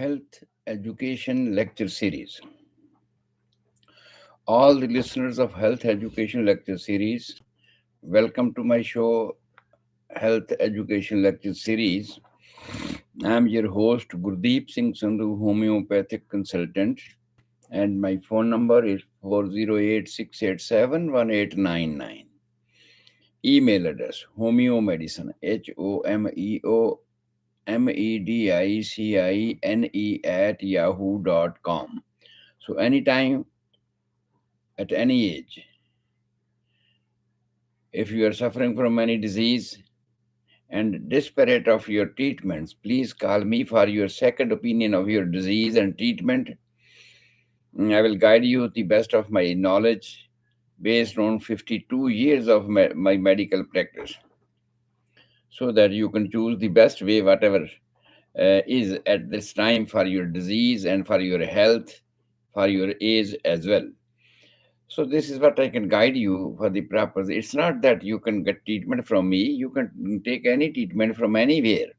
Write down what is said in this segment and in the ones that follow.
Health Education Lecture Series. All the listeners of Health Education Lecture Series, welcome to my show, Health Education Lecture Series. I'm your host, Gurdeep Singh Sandhu, homeopathic consultant, and my phone number is 408-687-1899. Email address, homeomedicine, HOMEOMEDICINE at yahoo.com. So anytime, at any age, if you are suffering from any disease and desperate of your treatments, please call me for your second opinion of your disease and treatment. I will guide you the best of my knowledge based on 52 years of my medical practice so that you can choose the best way, whatever is at this time for your disease and for your health, for your age as well. So this is what I can guide you for the purpose. It's not that you can get treatment from me. You can take any treatment from anywhere.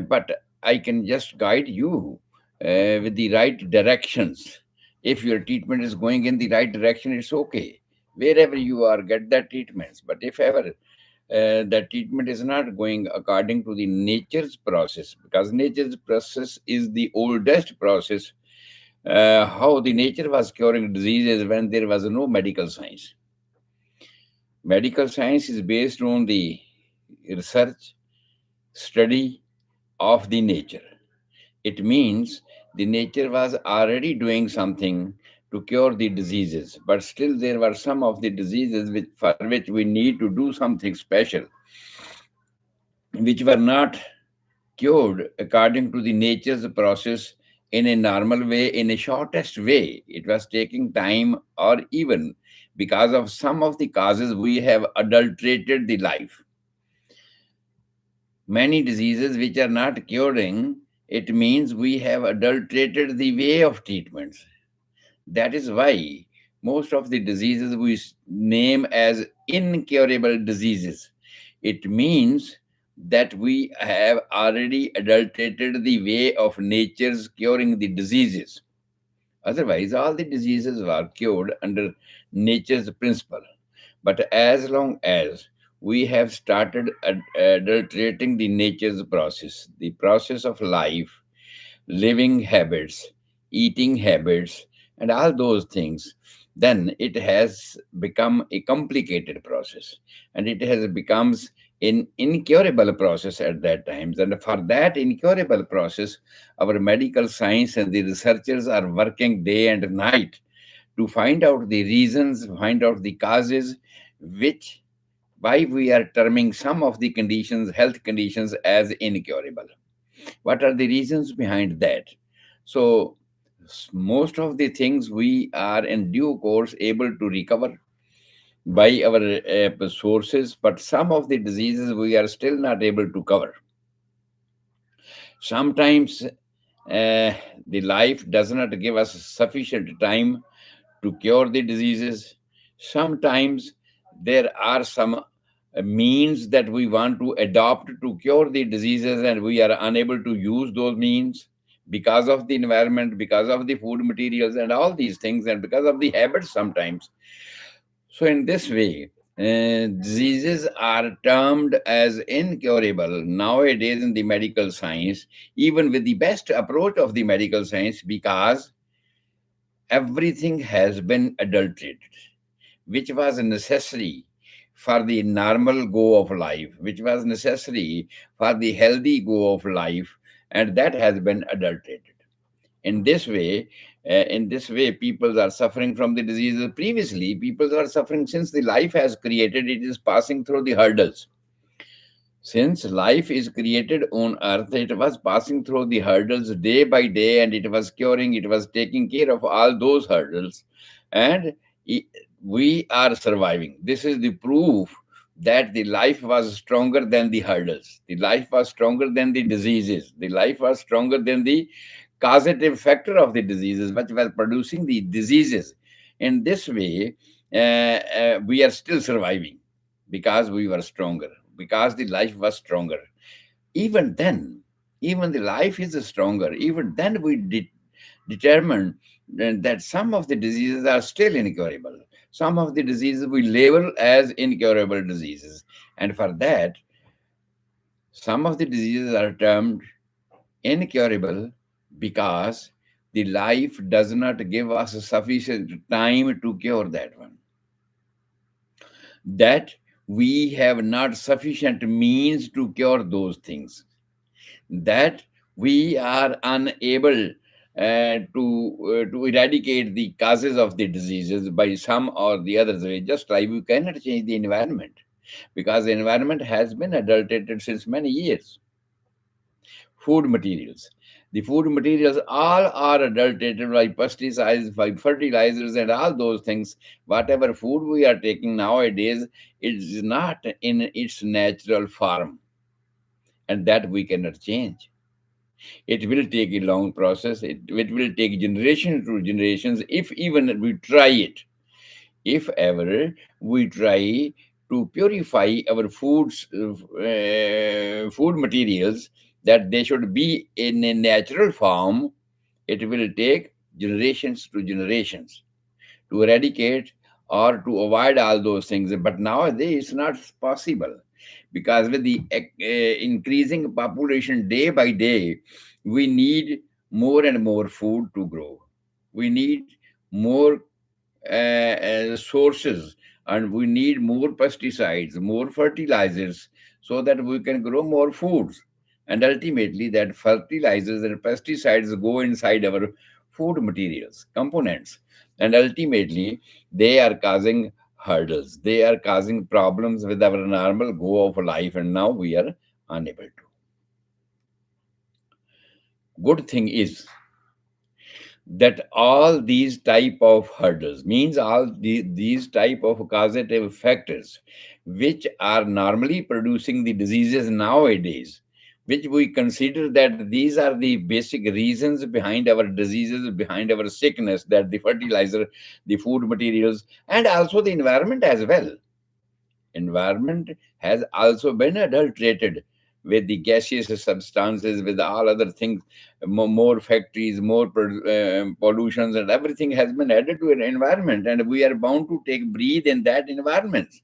But I can just guide you with the right directions. If your treatment is going in the right direction, it's okay. Wherever you are, get that treatment. But if ever that treatment is not going according to the nature's process, because nature's process is the oldest process, how the nature was curing diseases when there was no medical science. Medical science is based on the research, study of the nature. It means the nature was already doing something to cure the diseases, but still there were some of the diseases for which we need to do something special, which were not cured according to the nature's process in a normal way, in a shortest way. It was taking time, or even because of some of the causes, we have adulterated the life. Many diseases which are not curing, it means we have adulterated the way of treatments. That is why most of the diseases we name as incurable diseases. It means that we have already adulterated the way of nature's curing the diseases. Otherwise, all the diseases were cured under nature's principle. But as long as we have started adulterating the nature's process, the process of life, living habits, eating habits, and all those things, then it has become a complicated process, and it has becomes an incurable process at that time. And for that incurable process, our medical science and the researchers are working day and night to find out the reasons, find out the causes, which why we are terming some of the conditions, health conditions, as incurable. What are the reasons behind that? So, most of the things we are in due course able to recover by our sources, but some of the diseases we are still not able to cover. Sometimes the life does not give us sufficient time to cure the diseases. Sometimes there are some means that we want to adopt to cure the diseases, and we are unable to use those means because of the environment, because of the food materials, and all these things, and because of the habits sometimes. So, in this way, diseases are termed as incurable nowadays in the medical science, even with the best approach of the medical science, because everything has been adulterated, which was necessary for the normal go of life, which was necessary for the healthy go of life, and that has been adulterated. In this way, people are suffering from the diseases. Previously, people are suffering since the life has created, it is passing through the hurdles. Since life is created on earth, it was passing through the hurdles day by day, and it was curing, it was taking care of all those hurdles. And i- we are surviving. This is the proof that the life was stronger than the hurdles. The life was stronger than the diseases. The life was stronger than the causative factor of the diseases, which were producing the diseases. In this way, we are still surviving because we were stronger, because the life was stronger. Even then, even the life is stronger. Even then, we determine that some of the diseases are still incurable. Some of the diseases we label as incurable diseases. And for that, some of the diseases are termed incurable because the life does not give us sufficient time to cure that one. That we have not sufficient means to cure those things. That we are unable to eradicate the causes of the diseases by some or the other way. Just like we cannot change the environment because the environment has been adulterated since many years. Food materials. The food materials all are adulterated by pesticides, by fertilizers, and all those things. Whatever food we are taking nowadays, it is not in its natural form, and that we cannot change. It will take a long process. It will take generation to generations if even we try it. If ever we try to purify our food materials, that they should be in a natural form, it will take generations to generations to eradicate or to avoid all those things. But nowadays, it's not possible because with the increasing population day by day, we need more and more food to grow. We need more sources, and we need more pesticides, more fertilizers, so that we can grow more foods. And ultimately, that fertilizers and pesticides go inside our food materials, components, and ultimately, they are causing hurdles. They are causing problems with our normal go of life, and now we are unable to. Good thing is that all these type of hurdles means these type of causative factors which are normally producing the diseases nowadays, which we consider that these are the basic reasons behind our diseases, behind our sickness, that the fertilizer, the food materials, and also the environment as well. Environment has also been adulterated with the gaseous substances, with all other things, more factories, more pollutions, and everything has been added to an environment, and we are bound to take breathe in that environment.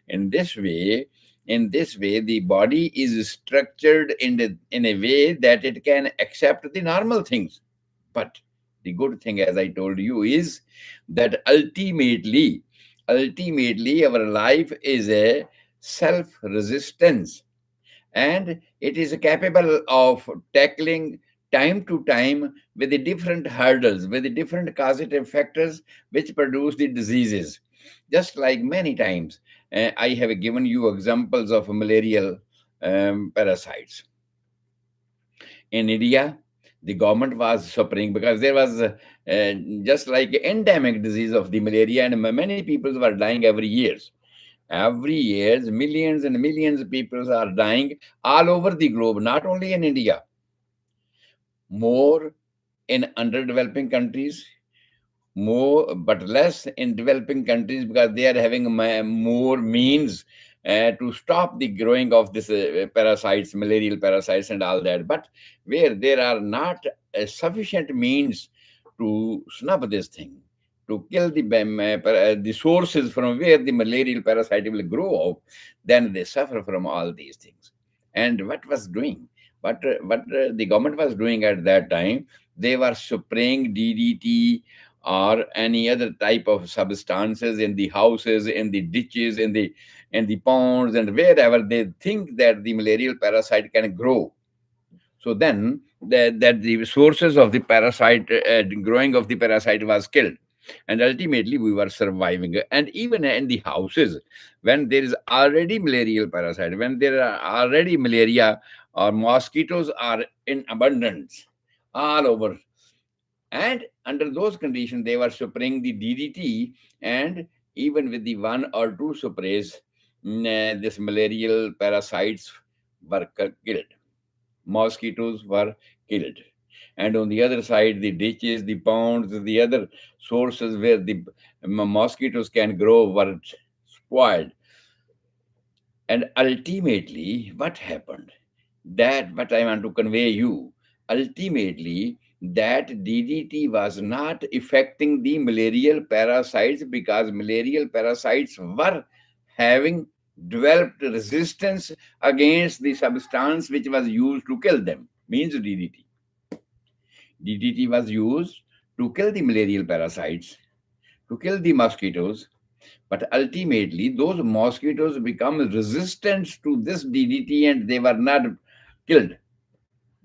In this way, the body is structured in a way that it can accept the normal things. But the good thing, as I told you, is that ultimately our life is a self resistance, and it is capable of tackling time to time with the different hurdles, with the different causative factors which produce the diseases. Just like many times, I have given you examples of malarial parasites. In India, the government was suffering because there was just like endemic disease of the malaria, and many people were dying every year. Every year, millions and millions of people are dying all over the globe, not only in India, more in underdeveloping countries, more but less in developing countries because they are having more means to stop the growing of this parasites, malarial parasites, and all that. But where there are not sufficient means to snub this thing, to kill the sources from where the malarial parasite will grow up, then they suffer from all these things. And what was doing? What the government was doing at that time, they were spraying DDT or any other type of substances in the houses, in the ditches, in the ponds, and wherever they think that the malarial parasite can grow. So then that the sources of the parasite, growing of the parasite was killed. And ultimately we were surviving. And even in the houses, when there is already malarial parasite, when there are already malaria or mosquitoes are in abundance all over, and under those conditions, they were spraying the DDT, and even with the one or two sprays, this malarial parasites were killed. Mosquitoes were killed. And on the other side, the ditches, the ponds, the other sources where the mosquitoes can grow were spoiled. And ultimately, what happened? that what I want to convey you, ultimately, that DDT was not affecting the malarial parasites because malarial parasites were having developed resistance against the substance which was used to kill them, means DDT. DDT was used to kill the malarial parasites, to kill the mosquitoes, but ultimately those mosquitoes become resistant to this DDT and they were not killed.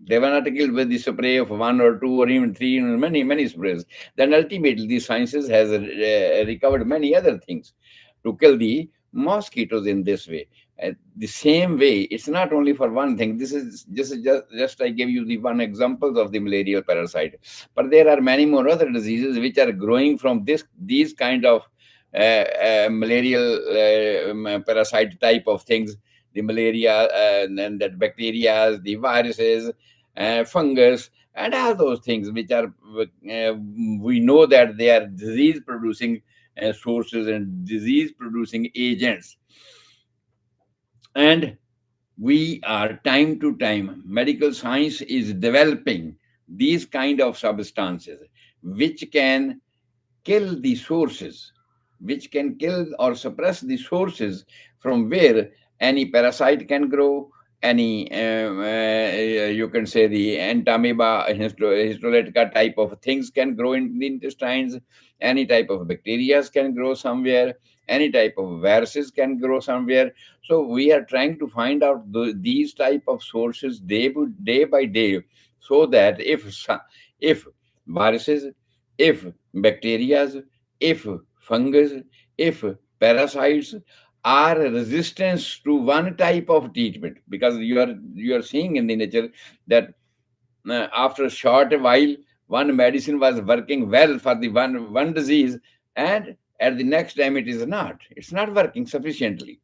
They were not killed with the spray of one or two or even three, many, many sprays. Then ultimately, the sciences has recovered many other things to kill the mosquitoes in this way. The same way, it's not only for one thing. This is just I gave you the one examples of the malarial parasite, but there are many more other diseases which are growing from these kind of malarial parasite type of things. The malaria and that bacteria, the viruses, fungus, and all those things which are we know that they are disease producing sources and disease producing agents. And we are time to time, medical science is developing these kind of substances which can kill the sources, which can kill or suppress the sources from where any parasite can grow, any, you can say the entamoeba, histolytica type of things can grow in the intestines, any type of bacteria can grow somewhere, any type of viruses can grow somewhere. So we are trying to find out these type of sources day by day, so that if viruses, if bacteria, if fungus, if parasites are resistant to one type of treatment, because you are seeing in the nature that after a short while one medicine was working well for the one disease, and at the next time it's not working sufficiently,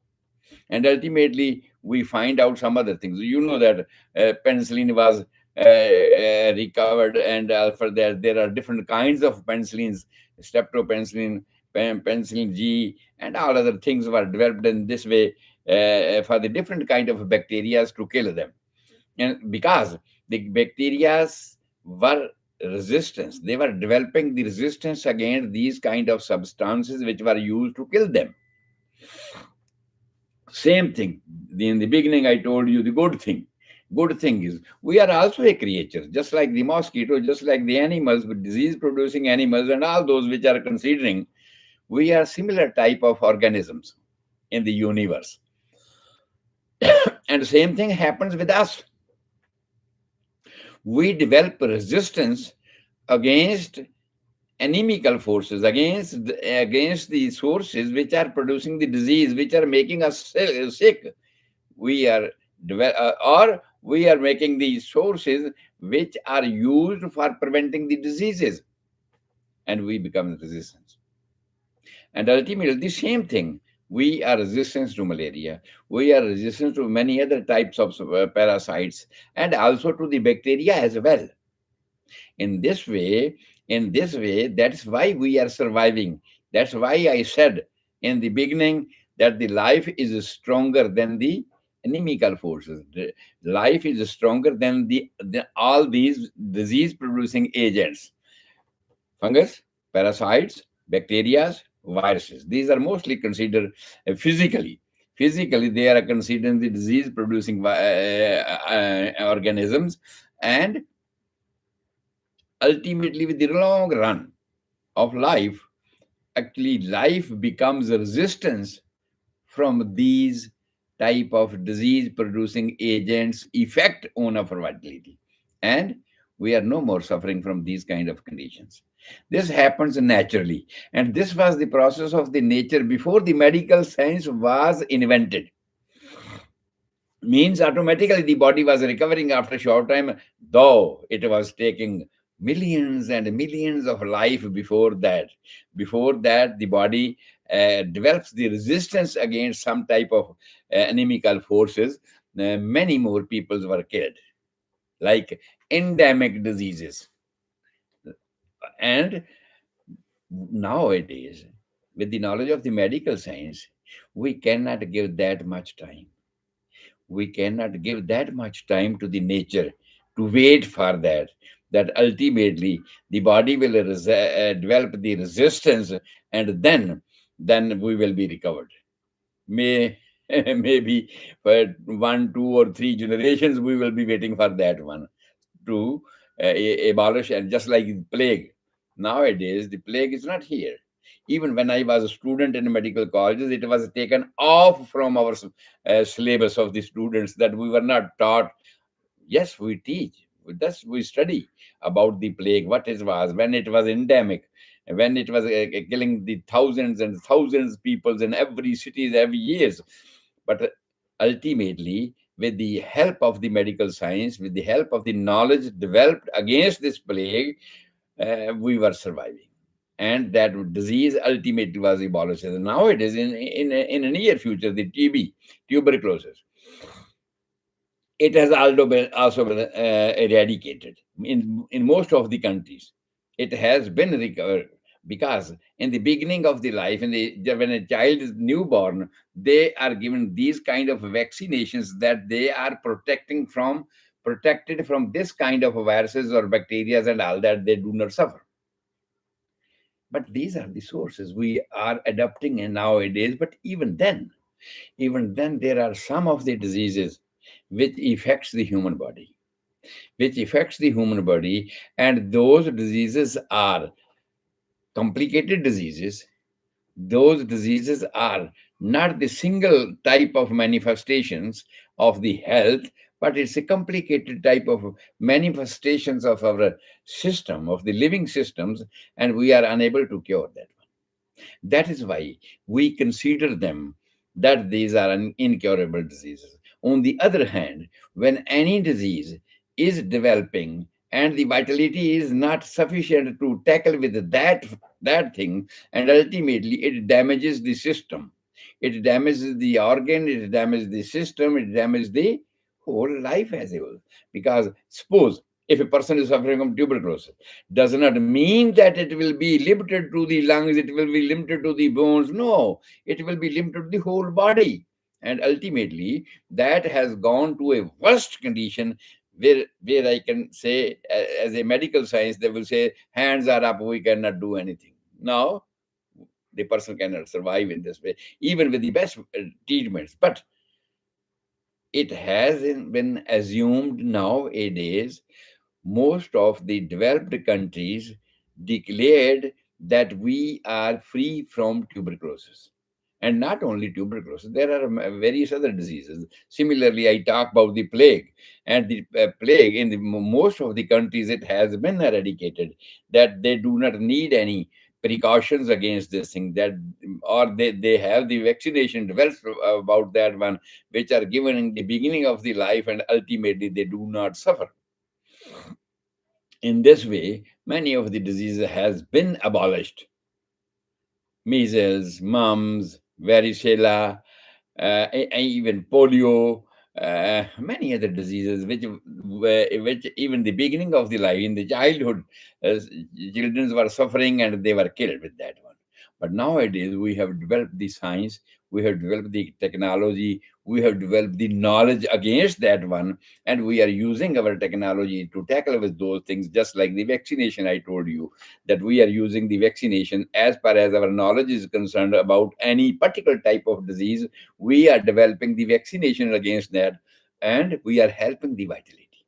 and ultimately we find out some other things. You know that penicillin was recovered, and for there are different kinds of penicillins, streptopenicillin, penicillin G, and all other things were developed in this way for the different kind of bacteria to kill them. And because the bacteria were resistance, they were developing the resistance against these kind of substances which were used to kill them. Same thing. In the beginning, I told you the good thing. Good thing is we are also a creature, just like the mosquito, just like the animals, disease-producing animals, and all those which are considering. We are similar type of organisms in the universe, and the same thing happens with us. We develop resistance against anemical forces, against the sources which are producing the disease, which are making us sick. We are or we are making the sources which are used for preventing the diseases, and we become resistant. And ultimately the same thing, we are resistant to malaria, we are resistant to many other types of parasites, and also to the bacteria as well. In this way, that's why we are surviving. That's why I said in the beginning that the life is stronger than the inimical forces. The life is stronger than all these disease producing agents: fungus, parasites, bacteria, viruses. These are mostly considered physically. Physically, they are considered the disease producing organisms, and ultimately, with the long run of life, actually life becomes a resistance from these type of disease producing agents effect on our vitality, and we are no more suffering from these kind of conditions. This happens naturally, and this was the process of the nature before the medical science was invented. Means automatically the body was recovering after a short time, though it was taking millions and millions of life before that. Before that, the body develops the resistance against some type of inimical forces. Many more people were killed, like endemic diseases. And nowadays, with the knowledge of the medical science, we cannot give that much time. We cannot give that much time to the nature to wait for that. That ultimately the body will develop the resistance, and then we will be recovered. May maybe for 1, 2, or 3 generations we will be waiting for that one to abolish, and just like plague. Nowadays the plague is not here. Even when I was a student in medical colleges, it was taken off from our syllabus of the students, that we were not taught. Yes, we teach. Thus, we study about the plague, what it was, when it was endemic, when it was killing the thousands and thousands people in every cities every years. But ultimately, with the help of the medical science, with the help of the knowledge developed against this plague, we were surviving. And that disease ultimately was abolished. And nowadays, in a near future, the TB, tuberculosis, it has also been eradicated in most of the countries. It has been recovered, because in the beginning of the life, when a child is newborn, they are given these kind of vaccinations, that they are protected from this kind of viruses or bacteria and all, that they do not suffer. But these are the sources we are adopting in nowadays. But even then there are some of the diseases which affects the human body, and those diseases are complicated diseases. Those diseases are not the single type of manifestations of the health, but it's a complicated type of manifestations of our system, of the living systems, and we are unable to cure that. That is why we consider them that these are incurable diseases. On the other hand, when any disease is developing and the vitality is not sufficient to tackle with that thing, and ultimately it damages the system, it damages the organ, it damages the system, it damages the whole life as a whole. Because suppose if a person is suffering from tuberculosis, does not mean that it will be limited to the lungs, it will be limited to the bones. No, it will be limited to the whole body. And ultimately, that has gone to a worst condition, where I can say, as a medical science, they will say, hands are up, we cannot do anything. Now, the person cannot survive in this way, even with the best treatments. But it has been assumed nowadays, most of the developed countries declared that we are free from tuberculosis. And not only tuberculosis, there are various other diseases. Similarly, I talk about the plague. And the plague in most of the countries, it has been eradicated, that they do not need any precautions against this thing, that or they have the vaccination developed about that one, which are given in the beginning of the life, and ultimately they do not suffer. In this way, many of the diseases has been abolished. Measles, mumps, varicella, even polio, many other diseases which even the beginning of the life, in the childhood, children were suffering and they were killed with that one. But nowadays we have developed the science, we have developed the technology, we have developed the knowledge against that one, and we are using our technology to tackle with those things. Just like the vaccination, I told you that we are using the vaccination as far as our knowledge is concerned about any particular type of disease. We are developing the vaccination against that, and we are helping the vitality.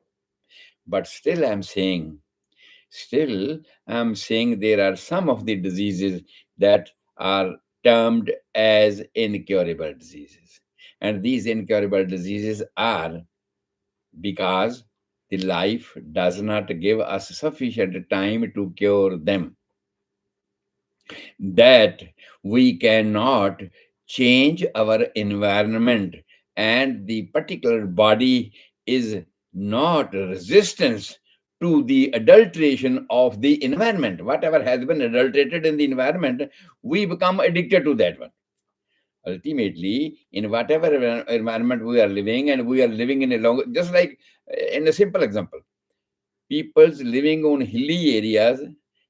But still I'm saying there are some of the diseases that are termed as incurable diseases. And these incurable diseases are because the life does not give us sufficient time to cure them, that we cannot change our environment, and the particular body is not resistance to the adulteration of the environment. Whatever has been adulterated in the environment, we become addicted to that one. Ultimately, in whatever environment we are living, and we are living in a long, just like in a simple example, people's living on hilly areas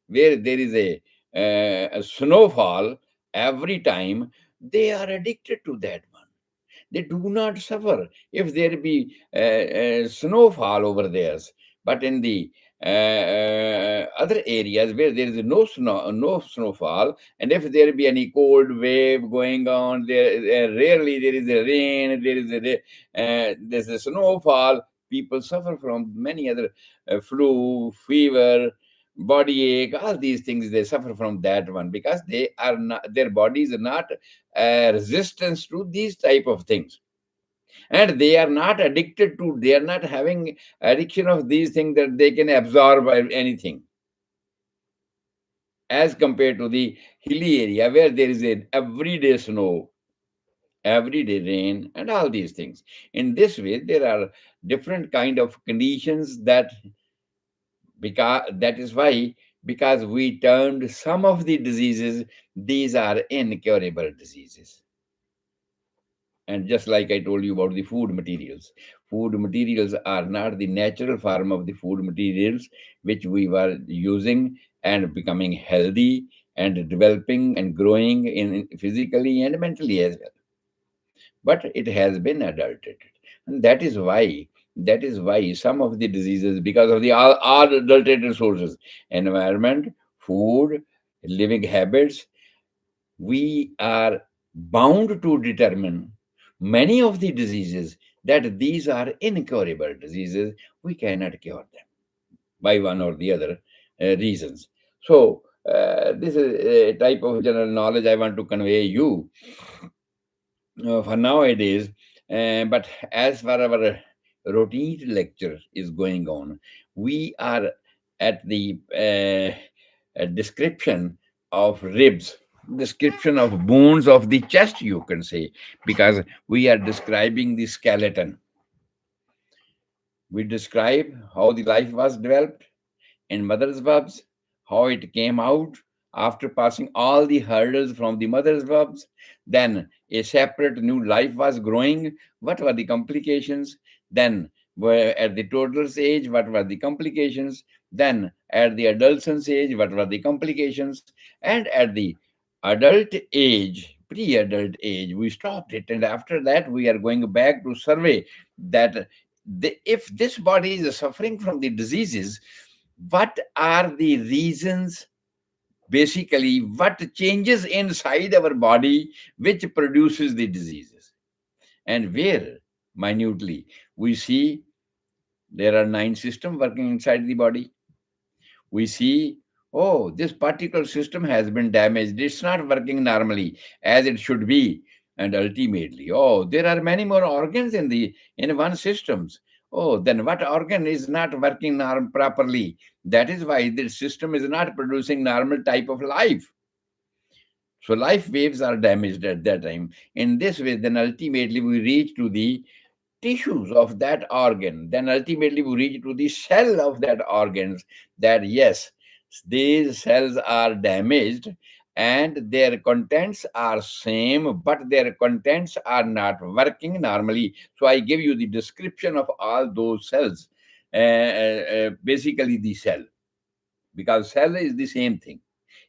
where there is a snowfall every time, they are addicted to that one. They do not suffer if there be snowfall over theirs. But in the other areas where there is no snowfall, and if there be any cold wave going on, there rarely there is a rain, there's a snowfall. People suffer from many other flu, fever, body ache, all these things. They suffer from that one because they are not, their bodies are not resistance to these type of things, and they are not addicted to, they are not having addiction of these things that they can absorb anything, as compared to the hilly area where there is a everyday snow, everyday rain, and all these things. In this way, there are different kind of conditions that, because that is why, because we termed some of the diseases, these are incurable diseases. And just like I told you about the food materials are not the natural form of the food materials which we were using and becoming healthy and developing and growing in physically and mentally as well. But it has been adulterated. And that is why some of the diseases, because of the all adulterated sources, environment, food, living habits, we are bound to determine many of the diseases that these are incurable diseases. We cannot cure them by one or the other reasons. So, this is a type of general knowledge I want to convey you for nowadays. But as for our routine lecture is going on, we are at the description of ribs, description of bones of the chest, you can say, because we are describing the skeleton. We describe how the life was developed in mother's verbs, how it came out after passing all the hurdles from the mother's verbs. Then a separate new life was growing. What were the complications? Then, at the toddler's age, what were the complications? Then, at the adolescence age, what were the complications? And at the adult age, pre adult age, we stopped it. And after that, we are going back to survey that if this body is suffering from the diseases, what are the reasons, basically what changes inside our body which produces the diseases, and where minutely we see there are 9 systems working inside the body. We see, oh, this particular system has been damaged, it's not working normally as it should be. And ultimately, oh, there are many more organs in one systems. Oh, then what organ is not working properly? That is why the system is not producing normal type of life. So life waves are damaged at that time. In this way, then ultimately we reach to the tissues of that organ. Then ultimately we reach to the cell of that organs, that yes, these cells are damaged and their contents are same, but their contents are not working normally. So I give you the description of all those cells. Basically the cell, because cell is the same thing.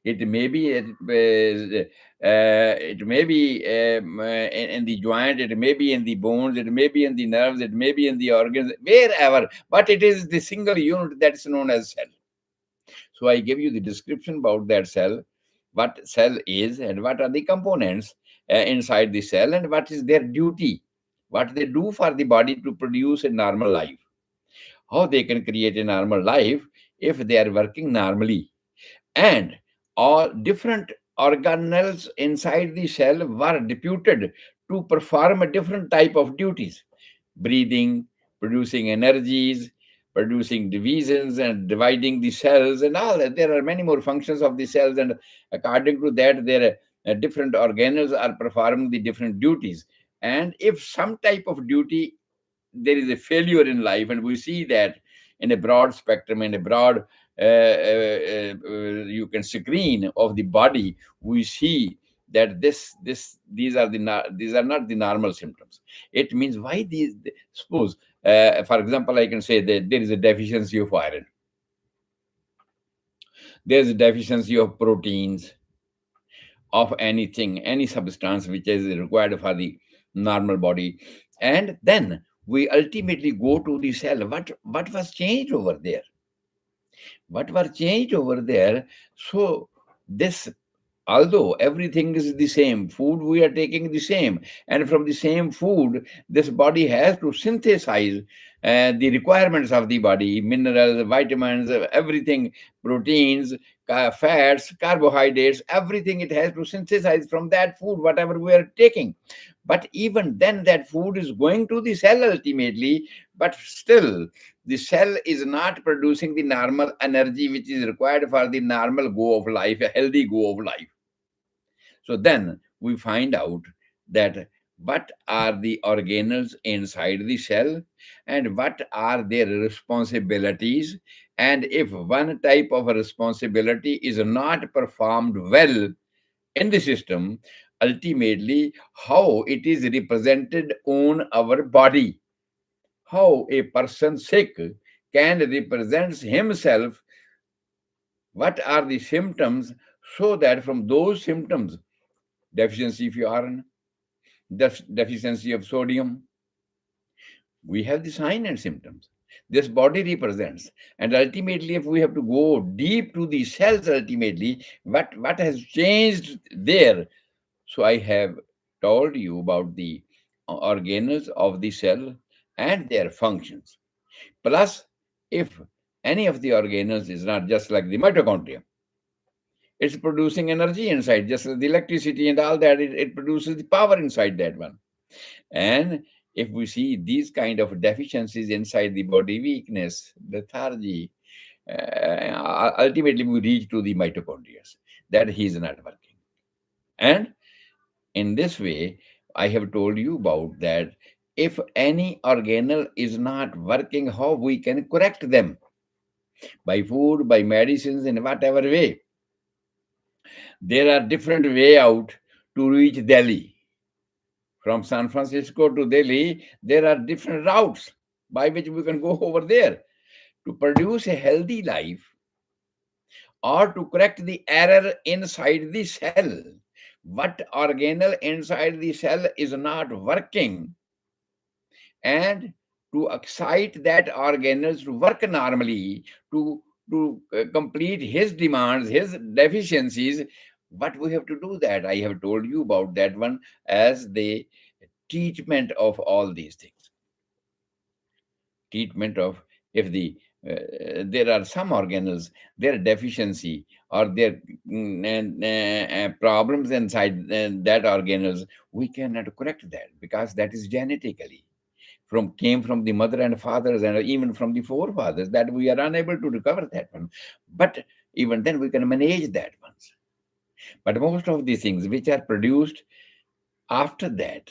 It may be it may be in the joint, it may be in the bones, it may be in the nerves, it may be in the organs, wherever, but it is the single unit that's known as cell. So I give you the description about that cell, what cell is and what are the components inside the cell, and what is their duty, what they do for the body to produce a normal life, how they can create a normal life if they are working normally. And all different organelles inside the cell were deputed to perform a different type of duties: breathing, producing energies, producing divisions and dividing the cells, and all that. There are many more functions of the cells, and according to that, there are different organelles are performing the different duties. And if some type of duty, there is a failure in life, and we see that in a broad spectrum, in a broad you can screen of the body, we see that these are not the normal symptoms. It means why these, suppose for example, I can say that there is a deficiency of iron, there is a deficiency of proteins, of anything, any substance which is required for the normal body. And then we ultimately go to the cell. What was changed over there? What was changed over there? So this, although everything is the same, food we are taking the same, and from the same food, this body has to synthesize the requirements of the body, minerals, vitamins, everything, proteins, fats, carbohydrates, everything it has to synthesize from that food, whatever we are taking. But even then, that food is going to the cell ultimately, but still the cell is not producing the normal energy which is required for the normal go of life, a healthy go of life. So then we find out that what are the organelles inside the cell and what are their responsibilities. And if one type of a responsibility is not performed well in the system, ultimately how it is represented on our body, how a person sick can represent himself, what are the symptoms, so that from those symptoms, deficiency of iron, deficiency of sodium, we have the sign and symptoms this body represents. And ultimately, if we have to go deep to the cells, ultimately what has changed there. So I have told you about the organelles of the cell and their functions. Plus, if any of the organelles is not, just like the mitochondria, it's producing energy inside, just like the electricity and all that, it produces the power inside that one. And if we see these kind of deficiencies inside the body, weakness, lethargy, ultimately we reach to the mitochondria, that he is not working. And in this way, I have told you about that. If any organelle is not working, how we can correct them? By food, by medicines, in whatever way. There are different way out to reach Delhi. From San Francisco to Delhi, there are different routes by which we can go over there to produce a healthy life or to correct the error inside the cell. What organelle inside the cell is not working, and to excite that organelles to work normally, to complete his demands, his deficiencies, what we have to do, that I have told you about that one as the treatment of all these things. Treatment of, if the there are some organelles, their deficiency or their problems inside that organelles, we cannot correct that because that is genetically came from the mother and fathers and even from the forefathers, that we are unable to recover that one. But even then we can manage that ones. But most of these things which are produced after that,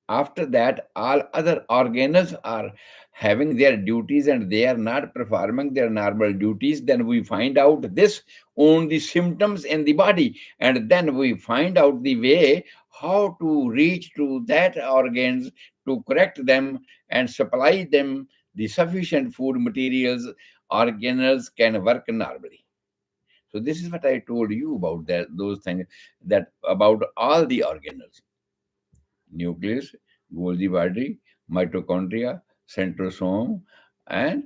all other organelles are having their duties and they are not performing their normal duties, then we find out this on the symptoms in the body, and then we find out the way how to reach to that organs to correct them and supply them the sufficient food materials, organelles can work normally. So this is what I told you about that, those things, that about all the organelles: nucleus, Golgi body, mitochondria, centrosome, and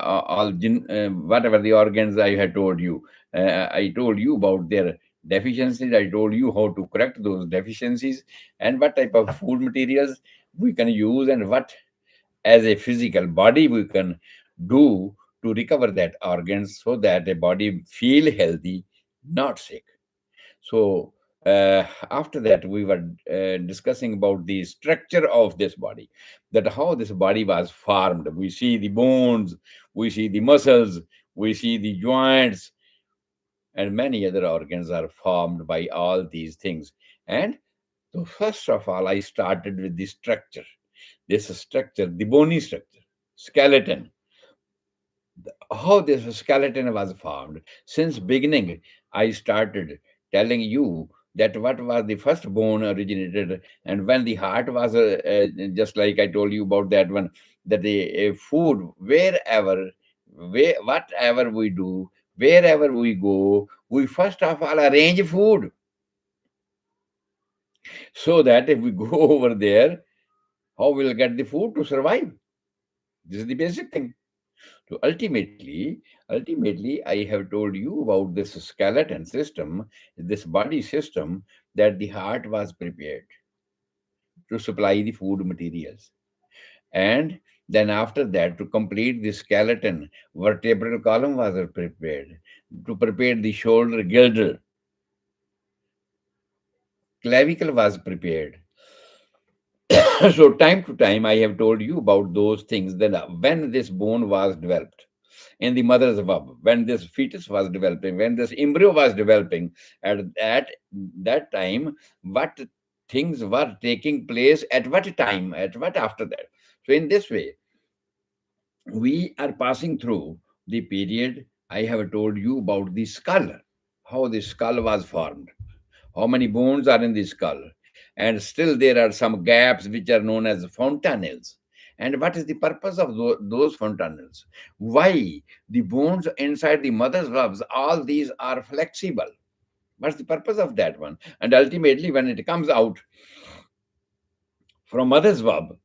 all whatever the organs I had told you. I told you about their deficiencies. I told you how to correct those deficiencies and what type of food materials we can use and what, as a physical body, we can do to recover that organs so that the body feel healthy, not sick. So after that, we were discussing about the structure of this body, that how this body was formed. We see the bones, we see the muscles, we see the joints, and many other organs are formed by all these things. And so, first of all, I started with the structure. This structure, the bony structure, skeleton, how this skeleton was formed. Since beginning, I started telling you that what was the first bone originated, and when the heart was just like I told you about that one, that the food wherever, whatever we do, wherever we go, we first of all arrange food. So that if we go over there, how we'll get the food to survive? This is the basic thing. So ultimately, I have told you about this skeleton system, this body system, that the heart was prepared to supply the food materials. And then after that, to complete the skeleton, vertebral column was prepared. To prepare the shoulder girdle, clavicle was prepared. So time to time, I have told you about those things that when this bone was developed in the mother's womb, when this fetus was developing, when this embryo was developing, at that time, what things were taking place at what time, at what after that. So in this way, we are passing through the period. I have told you about the skull, how the skull was formed, how many bones are in the skull, and still there are some gaps which are known as fontanelles. And what is the purpose of those fontanelles? Why the bones inside the mother's valves, all these are flexible? What's the purpose of that one? And ultimately, when it comes out from mother's valve,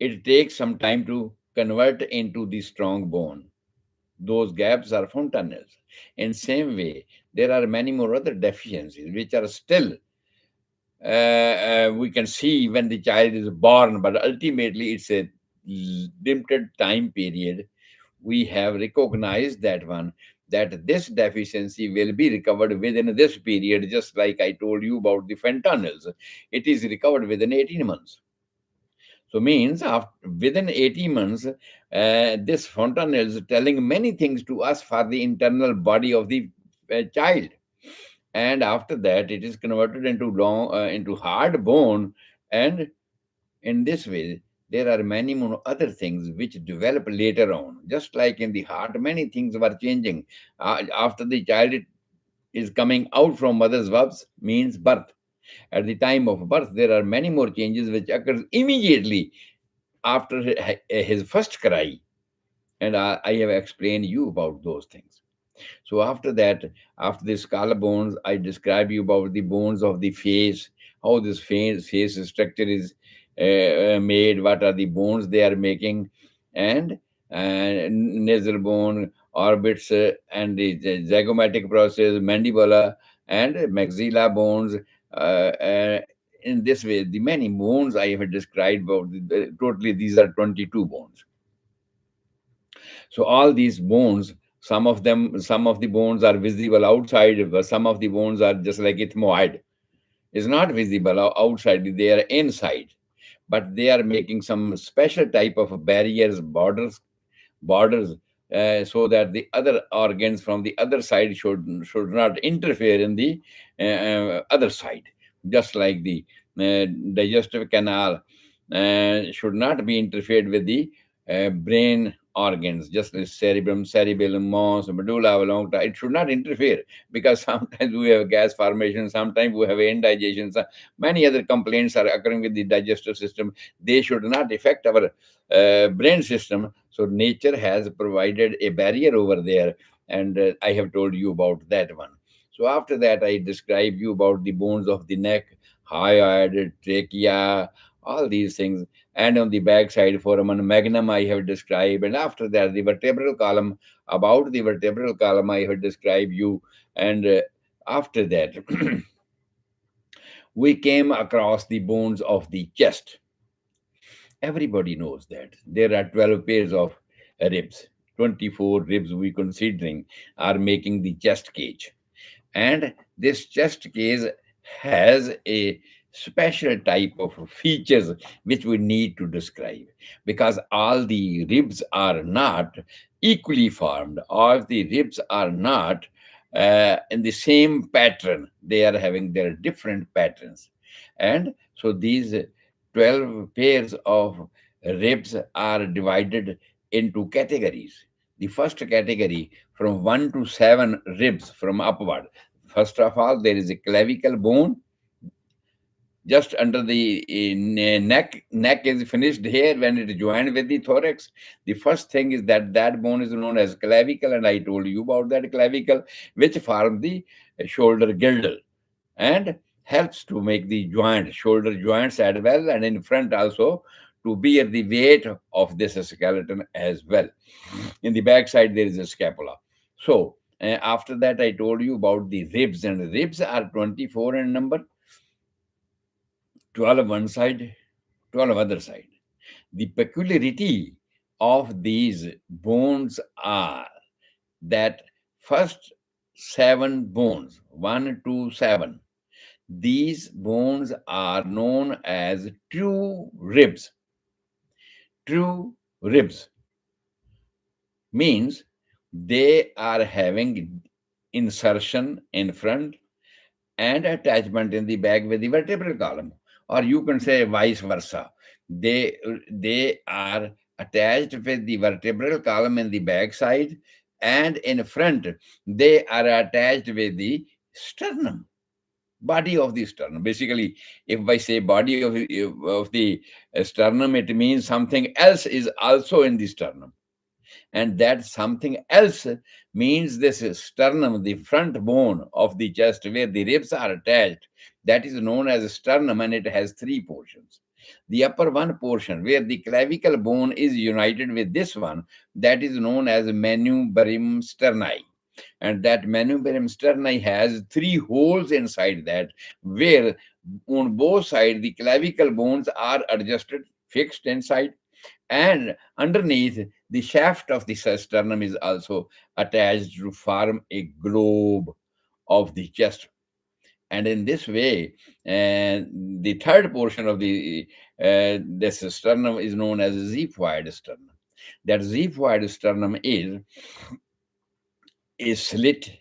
it takes some time to convert into the strong bone. Those gaps are fontanelles. In same way, there are many more other deficiencies which are still we can see when the child is born, but ultimately it's a limited time period. We have recognized that one, that this deficiency will be recovered within this period, just like I told you about the fentanyls. It is recovered within 18 months. So means after, within 18 months, this fontanelle is telling many things to us for the internal body of the child. And after that, it is converted into into hard bone. And in this way, there are many more other things which develop later on. Just like in the heart, many things were changing after the child is coming out from mother's womb, means birth. At the time of birth, there are many more changes which occurs immediately after his first cry. And I have explained you about those things. So after that, after the skull bones, I describe you about the bones of the face, how this face structure is made, what are the bones they are making, and nasal bone, orbits, and the zygomatic process, mandibular, and maxilla bones. In this way, the many bones I have described about, totally these are 22 bones. So all these bones, some of the bones are visible outside, but some of the bones are just like ethmoid. Is not visible outside, they are inside. But they are making some special type of barriers, borders, so that the other organs from the other side should not interfere in the other side. Just like the digestive canal should not be interfered with the brain organs, just like cerebellum, mons, medulla oblongata. It should not interfere, because sometimes we have gas formation, sometimes we have indigestion, many other complaints are occurring with the digestive system. They should not affect our brain system. So nature has provided a barrier over there, and I have told you about that one. So after that, I describe you about the bones of the neck, hyoid, trachea, all these things. And on the back side, foramen magnum, I have described. And after that, the vertebral column. About the vertebral column, I have described you. And after that, we came across the bones of the chest. Everybody knows that there are 12 pairs of ribs. 24 ribs we considering are making the chest cage. And this chest cage has a special type of features which we need to describe, because all the ribs are not equally formed, all the ribs are not in the same pattern. They are having their different patterns. And so these 12 pairs of ribs are divided into categories. The first category, from 1 to 7 ribs from upward. First of all, there is a clavicle bone just under the neck. Neck is finished here when it is joined with the thorax. The first thing is that bone is known as clavicle, and I told you about that clavicle, which forms the shoulder girdle. And helps to make the shoulder joints as well, and in front also to bear the weight of this skeleton as well. In the back side, there is a scapula. So, after that, I told you about the ribs, and the ribs are 24 in number, 12 one side, 12 other side. The peculiarity of these bones are that first seven bones, 1 to 7, these bones are known as true ribs. True ribs means they are having insertion in front and attachment in the back with the vertebral column, or you can say vice versa. They are attached with the vertebral column in the back side, and in front they are attached with the sternum, body of the sternum. Basically, if I say body of the sternum, it means something else is also in the sternum, and that something else means this sternum, the front bone of the chest where the ribs are attached, that is known as sternum, and it has three portions. The upper one portion where the clavicle bone is united with this one, that is known as manubrium sterni, and that manubrium sterni has three holes inside that, where on both sides the clavicle bones are adjusted, fixed inside, and underneath the shaft of the sternum is also attached to form a globe of the chest. And in this way, the third portion of the this sternum is known as xiphoid sternum. That xiphoid sternum is a slit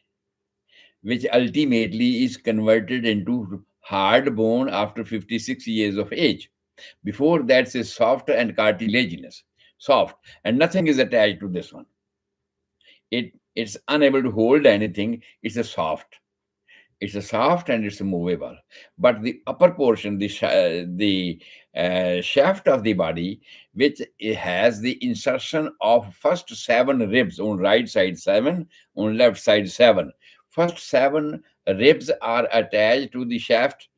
which ultimately is converted into hard bone after 56 years of age. Before that, it's soft and cartilaginous, soft, and nothing is attached to this one. It's unable to hold anything. It's a soft and it's movable. But the upper portion, the shaft of the body, which has the insertion of first seven ribs, on right side seven, on left side seven. First seven ribs are attached to the shaft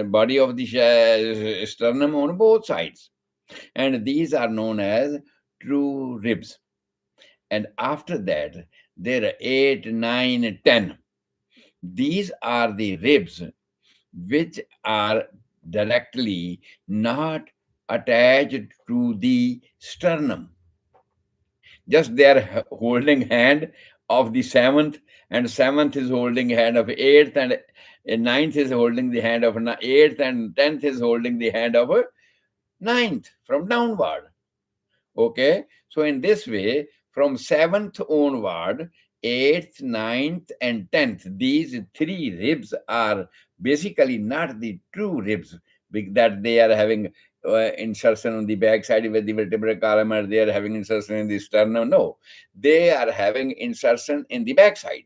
body of the sternum on both sides, and these are known as true ribs. And after that, there are 8, 9, 10. These are the ribs which are directly not attached to the sternum. Just they are holding hand of the seventh, and seventh is holding hand of eighth, and ninth is holding the hand of eighth, and 10th is holding the hand of ninth from downward. Okay, so in this way, from seventh onward, eighth, ninth, and 10th, these three ribs are basically not the true ribs, that they are having insertion on the back side with the vertebral column, or they are having insertion in the sternum. No, they are having insertion in the back side.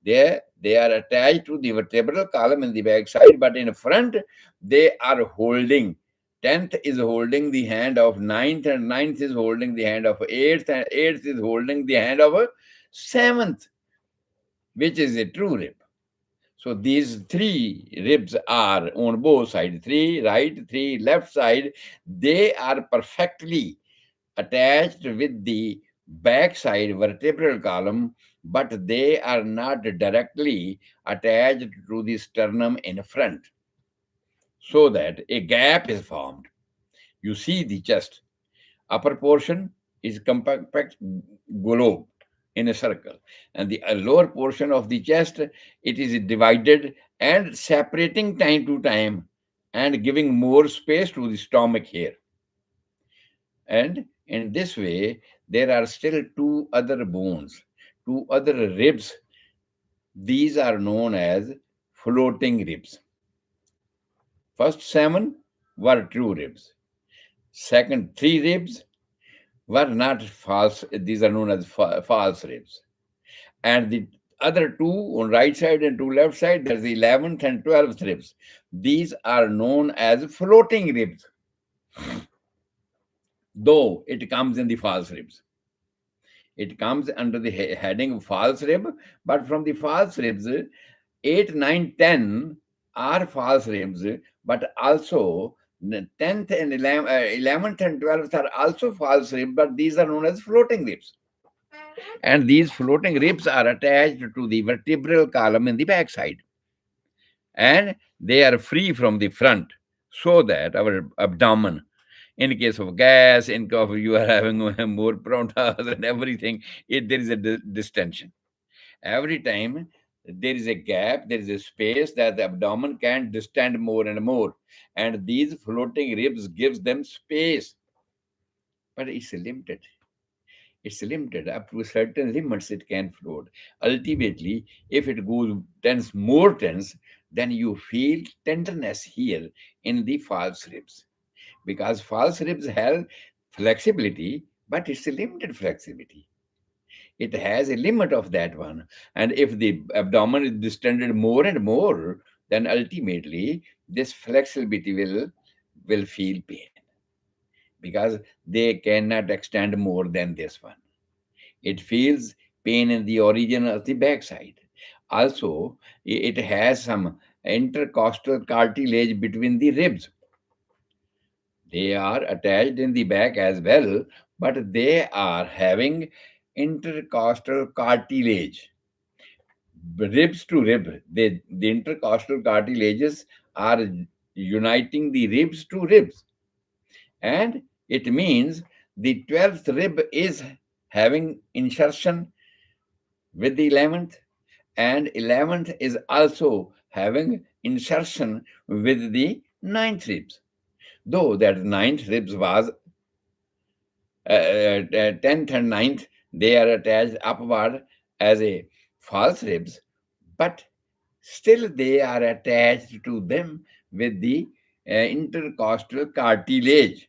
They are attached to the vertebral column in the back side, but in front they are holding. 10th is holding the hand of ninth, and ninth is holding the hand of eighth, and eighth is holding the hand of seventh, which is a true rib. So these three ribs are on both sides, three right, three left side. They are perfectly attached with the backside vertebral column, but they are not directly attached to the sternum in front, so that a gap is formed. You see the chest. Upper portion is compact globe in a circle, and the lower portion of the chest, it is divided and separating time to time, and giving more space to the stomach here. And in this way, there are still two other bones, two other ribs. These are known as floating ribs. First seven were true ribs. Second three ribs were not false. These are known as false ribs. And the other two on right side and two left side, there's the 11th and 12th ribs. These are known as floating ribs, though it comes in the false ribs. It comes under the heading of false rib, but from the false ribs, 8, 9, 10. are false ribs, but also the 10th and 11th and 12th are also false ribs, but these are known as floating ribs. And these floating ribs are attached to the vertebral column in the backside, and they are free from the front, so that our abdomen, in case of gas, in case of you are having more prontas and everything, there is a distension. Every time there is a gap, there is a space that the abdomen can distend more and more, and these floating ribs gives them space, but it's limited up to certain limits. It can float. Ultimately, if it goes tense, more tense, then you feel tenderness here in the false ribs, because false ribs have flexibility, but it's a limited flexibility. It has a limit of that one. And if the abdomen is distended more and more, then ultimately this flexibility will feel pain, because they cannot extend more than this one. It feels pain in the origin of the backside. Also, it has some intercostal cartilage between the ribs. They are attached in the back as well, but they are having intercostal cartilage, ribs to rib. The intercostal cartilages are uniting the ribs to ribs. And it means the 12th rib is having insertion with the 11th, and 11th is also having insertion with the ninth ribs. Though that ninth ribs was 10th and ninth, they are attached upward as a false ribs, but still they are attached to them with the intercostal cartilage.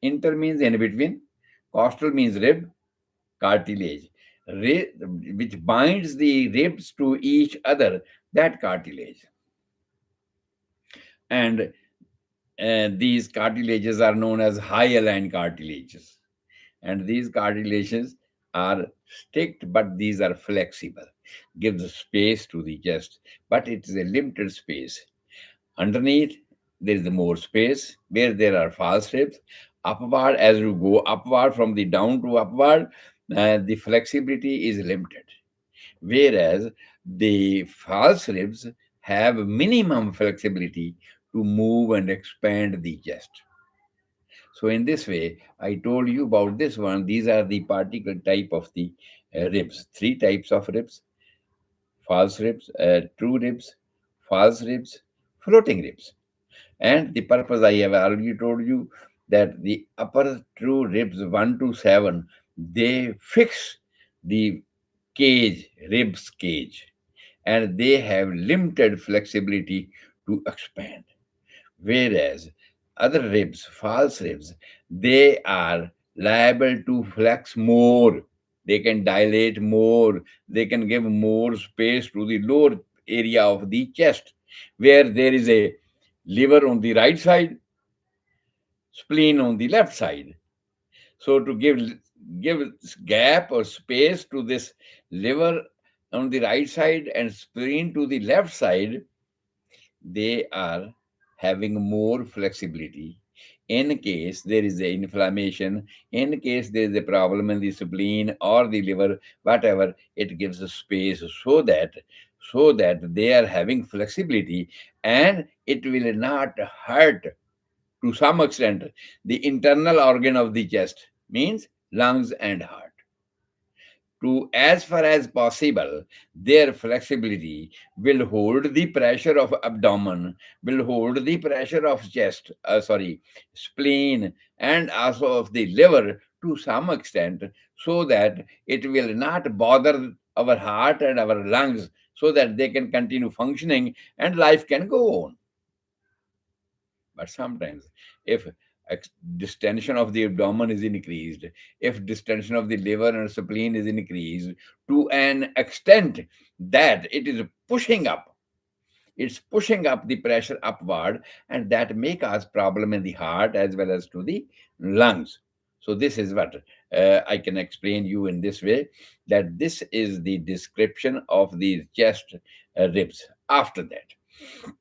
Inter means in between, costal means rib, cartilage, which binds the ribs to each other, that cartilage. And these cartilages are known as hyaline cartilages. And these cartilages are sticked, but these are flexible, gives space to the chest, but it is a limited space. Underneath, there is more space where there are false ribs. Upward, as you go upward from the down to upward, the flexibility is limited. Whereas the false ribs have minimum flexibility to move and expand the chest. So in this way, I told you about this one. These are the particle type of the ribs. Three types of ribs: false ribs, true ribs, false ribs, floating ribs. And the purpose I have already told you, that the upper true ribs 1 to 7, they fix the ribs cage, and they have limited flexibility to expand. Whereas other ribs, false ribs, they are liable to flex more. They can dilate more. They can give more space to the lower area of the chest, where there is a liver on the right side, spleen on the left side. So to give gap or space to this liver on the right side and spleen to the left side, they are having more flexibility. In case there is a inflammation, in case there is a problem in the spleen or the liver, whatever, it gives a space, so that they are having flexibility, and it will not hurt to some extent the internal organ of the chest, means lungs and heart. To as far as possible, their flexibility will hold the pressure of abdomen, will hold the pressure of chest, spleen, and also of the liver to some extent, so that it will not bother our heart and our lungs, so that they can continue functioning and life can go on. But sometimes, if distension of the abdomen is increased, if distension of the liver and spleen is increased to an extent that it is pushing up, it's pushing up the pressure upward, and that may cause problem in the heart as well as to the lungs. So this is what I can explain you in this way, that this is the description of the chest ribs. After that,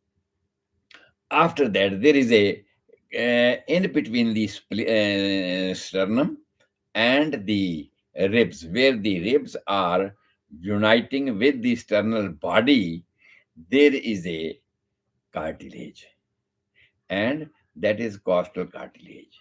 After that, there is a in between the sternum and the ribs, where the ribs are uniting with the sternal body, there is a cartilage, and that is costal cartilage.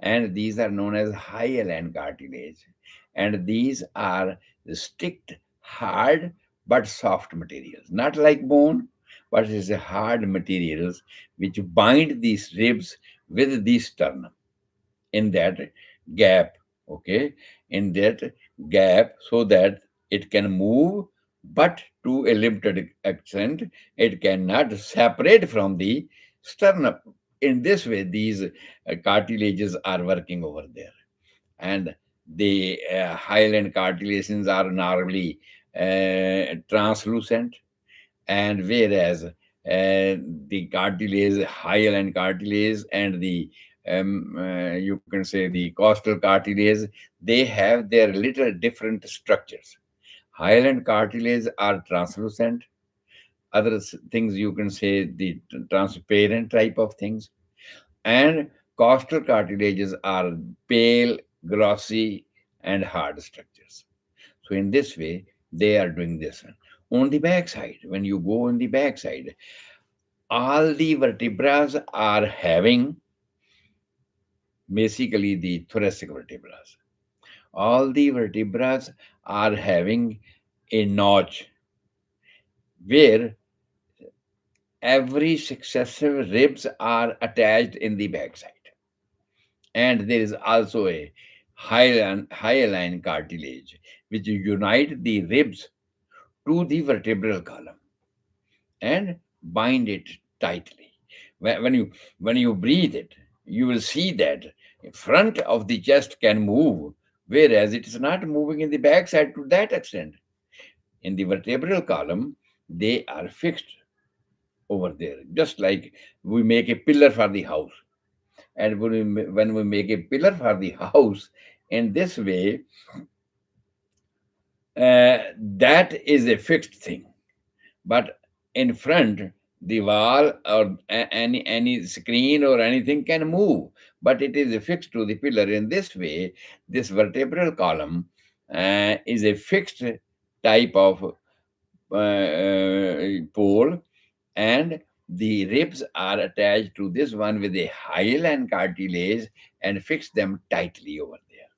And these are known as hyaline cartilage. And these are sticked, hard, but soft materials, not like bone, but it is a hard materials which bind these ribs with the sternum in that gap, okay, in that gap, so that it can move, but to a limited extent. It cannot separate from the sternum. In this way, these cartilages are working over there. And the hyaline cartilages are normally translucent, and whereas the cartilage, hyaline cartilage, and the you can say the costal cartilage, they have their little different structures. Hyaline cartilage are translucent. Other things you can say the transparent type of things, and costal cartilages are pale, glossy, and hard structures. So in this way, they are doing this one. On the back side, when you go on the back side, all the vertebrae are having basically the thoracic vertebrae. All the vertebrae are having a notch where every successive ribs are attached in the backside. And there is also a hyaline cartilage which unite the ribs to the vertebral column and bind it tightly. When you breathe it, you will see that front of the chest can move, whereas it is not moving in the backside to that extent. In the vertebral column, they are fixed over there, just like we make a pillar for the house. And when we make a pillar for the house in this way, that is a fixed thing. But in front, the wall or any screen or anything can move, but it is affixed to the pillar. In this way, this vertebral column is a fixed type of pole, and the ribs are attached to this one with a hyaline cartilage and fix them tightly over there.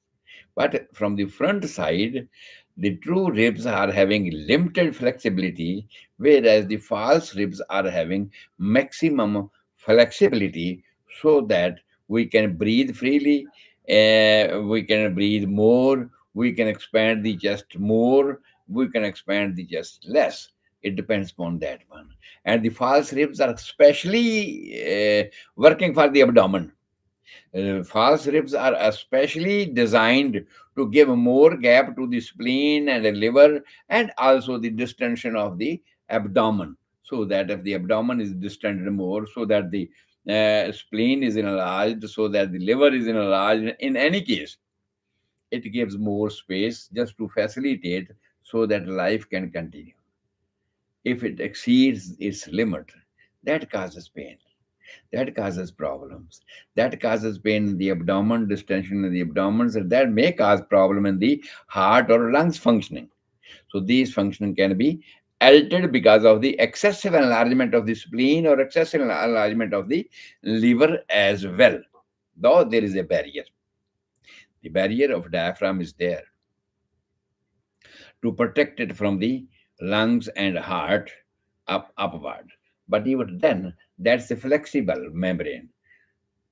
But from the front side, the true ribs are having limited flexibility, whereas the false ribs are having maximum flexibility, so that we can breathe freely, we can breathe more, we can expand the chest more, we can expand the chest less. It depends upon that one. And the false ribs are especially working for the abdomen. False ribs are especially designed to give more gap to the spleen and the liver, and also the distension of the abdomen, so that if the abdomen is distended more, so that the spleen is enlarged, so that the liver is enlarged. In any case, it gives more space just to facilitate so that life can continue. If it exceeds its limit, that causes pain, that causes problems, that causes pain in the abdomen, distension in the abdomen, so that may cause problem in the heart or lungs functioning. So these functioning can be altered because of the excessive enlargement of the spleen or excessive enlargement of the liver as well. Though there is a barrier, the barrier of diaphragm is there to protect it from the lungs and heart upward. But even then, that's a flexible membrane.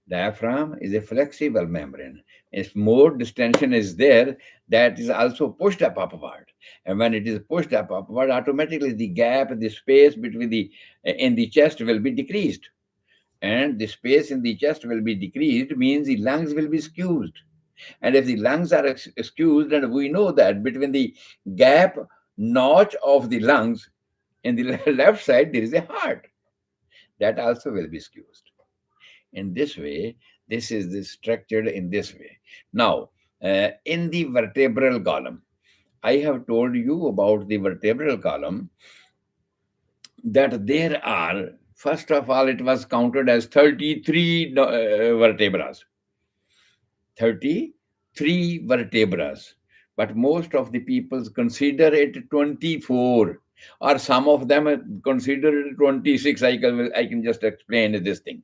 Diaphragm is a flexible membrane. If more distension is there, that is also pushed up upward. And when it is pushed up upward, automatically the gap, the space between the in the chest will be decreased. And the space in the chest will be decreased means the lungs will be squeezed. And if the lungs are squeezed, and we know that between the gap notch of the lungs in the left side, there is a heart. That also will be squeezed. In this way, this structured in this way. Now, in the vertebral column, I have told you about the vertebral column, that there are First of all, it was counted as 33 vertebrae. 33 vertebrae. But most of the people consider it 24, or some of them consider it 26. I can just explain this thing.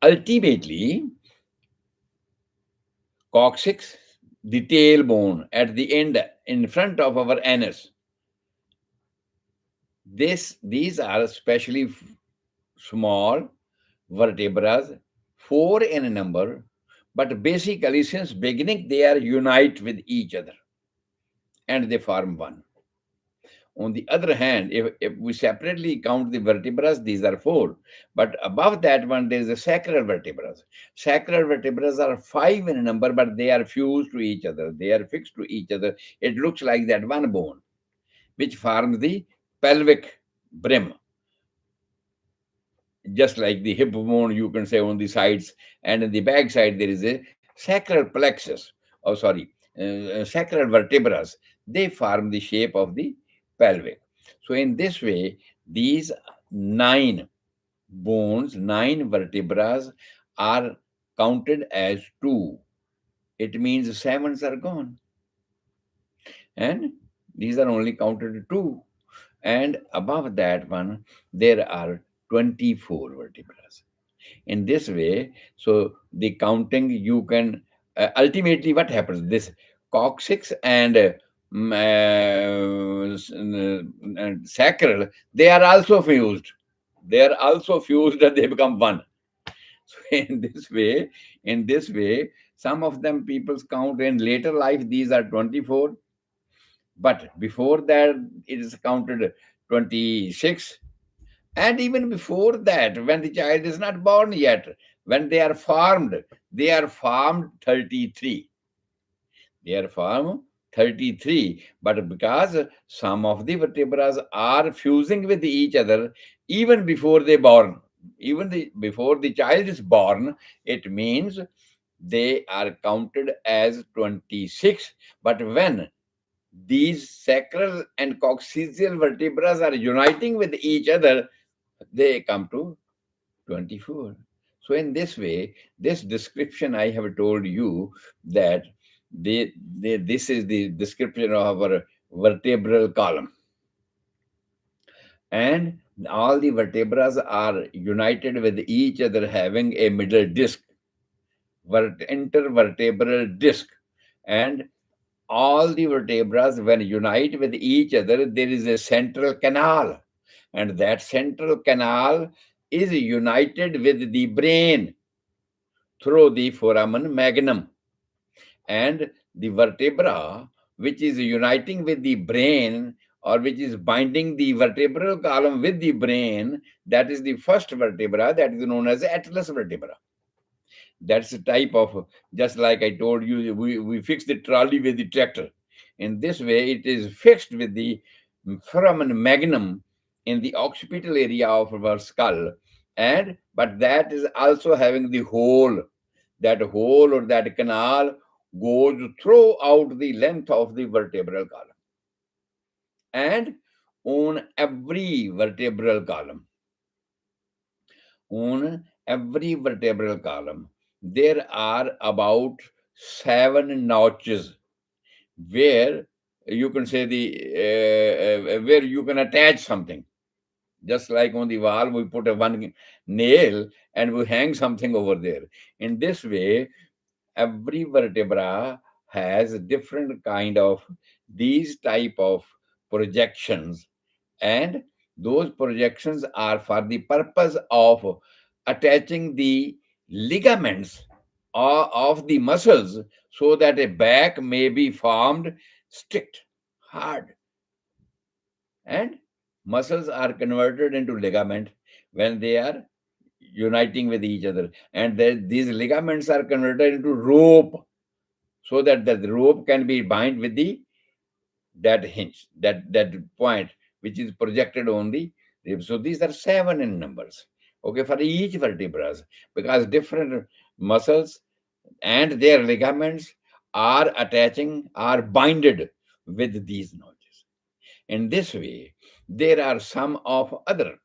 Ultimately, coccyx, the tailbone at the end, in front of our anus, these are especially small vertebrae, four in number, but basically since beginning they are unite with each other and they form one. On the other hand, if we separately count the vertebrae, these are four. But above that one, there is a sacral vertebrae. Sacral vertebrae are five in number, but they are fused to each other. They are fixed to each other. It looks like that one bone, which forms the pelvic brim, just like the hip bone, you can say, on the sides, and in the back side there is a sacral plexus. Oh, sorry, sacral vertebrae. They form the shape of the pelvic. So in this way, these nine bones, nine vertebrae, are counted as two. It means sevens are gone, and these are only counted two. And above that one, there are 24 vertebrae. In this way, so the counting, you can ultimately what happens, this coccyx and sacral, they are also fused. They are also fused and they become one. So in this way, some of them people count in later life, these are 24, but before that it is counted 26. And even before that, when the child is not born yet, when they are formed 33. They are formed 33. But because some of the vertebrae are fusing with each other even before they born, before the child is born, it means they are counted as 26. But when these sacral and coccygeal vertebrae are uniting with each other, they come to 24. So in this way, this description I have told you, that this is the description of our vertebral column. And all the vertebrae are united with each other, having a middle disc, intervertebral disc. And all the vertebrae, when unite with each other, there is a central canal. And that central canal is united with the brain through the foramen magnum. And the vertebra, which is uniting with the brain, or which is binding the vertebral column with the brain, that is the first vertebra, that is known as atlas vertebra. That's a type of, just like I told you, we fix the trolley with the tractor. In this way, it is fixed with the foramen magnum in the occipital area of our skull. And but that is also having the hole. That hole or that canal goes throughout the length of the vertebral column. And on every vertebral column, on every vertebral column, there are about 7 notches where you can say where you can attach something. Just like on the wall, we put a one nail and we hang something over there. In this way, every vertebra has different kind of these type of projections, and those projections are for the purpose of attaching the ligaments of the muscles, so that a back may be formed strict, hard. And muscles are converted into ligament when they are uniting with each other, and these ligaments are converted into rope, so that the rope can be bind with the that hinge, that point which is projected on the rib. So these are 7 in numbers, okay, for each vertebra, because different muscles and their ligaments are binded with these notches. In this way, there are some of other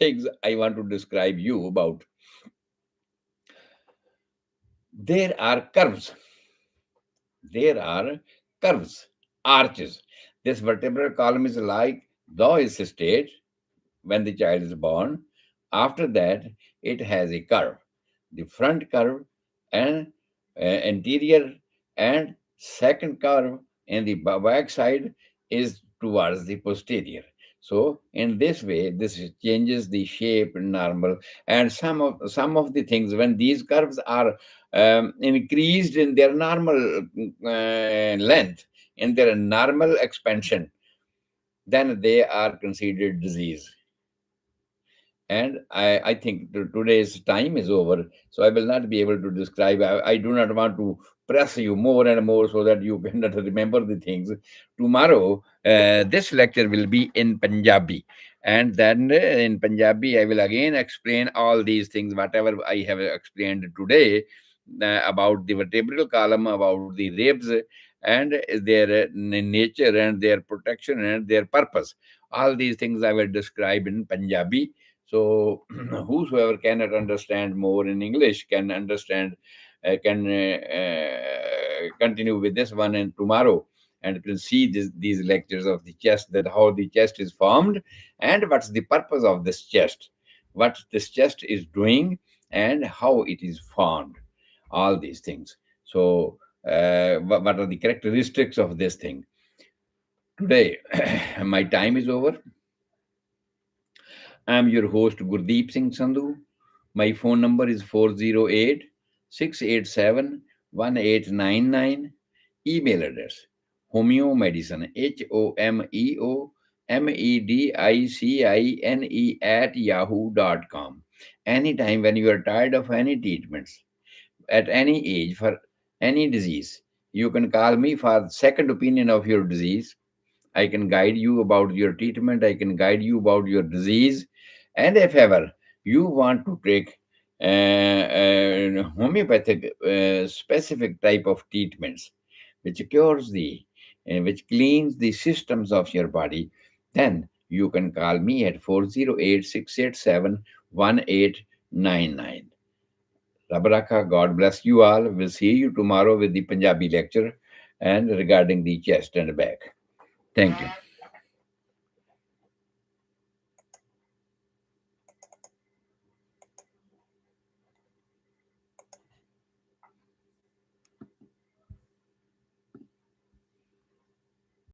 things I want to describe you about. There are curves. There are curves, arches. This vertebral column is like the stage when the child is born. After that, it has a curve. The front curve and anterior and second curve, and the back side is towards the posterior. So in this way, this changes the shape normal. And some of the things, when these curves are increased in their normal length, in their normal expansion, then they are considered disease. And I think today's time is over, so I will not be able to describe. I do not want to press you more and more so that you cannot remember the things. Tomorrow, this lecture will be in Punjabi, and then in Punjabi, I will again explain all these things, whatever I have explained today about the vertebral column, about the ribs, and their nature and their protection and their purpose. All these things I will describe in Punjabi, so whosoever cannot understand more in English can understand, can continue with this one and tomorrow, and will see these lectures of the chest, that how the chest is formed and what's the purpose of this chest, what this chest is doing, and how it is formed. All these things. So, what are the characteristics of this thing? Today, my time is over. I'm your host, Gurdeep Singh Sandhu. My phone number is 408 687 1899. Email address homeomedicine, HOMEOMEDICINE at yahoo.com. Anytime when you are tired of any treatments, at any age, for any disease, you can call me for second opinion of your disease. I can guide you about your treatment. I can guide you about your disease. And if ever you want to take homeopathic specific type of treatments, which cures which cleans the systems of your body, then you can call me at 408 687 1899. Rabaraka, God bless you all. We'll see you tomorrow with the Punjabi lecture and regarding the chest and back. Thank you.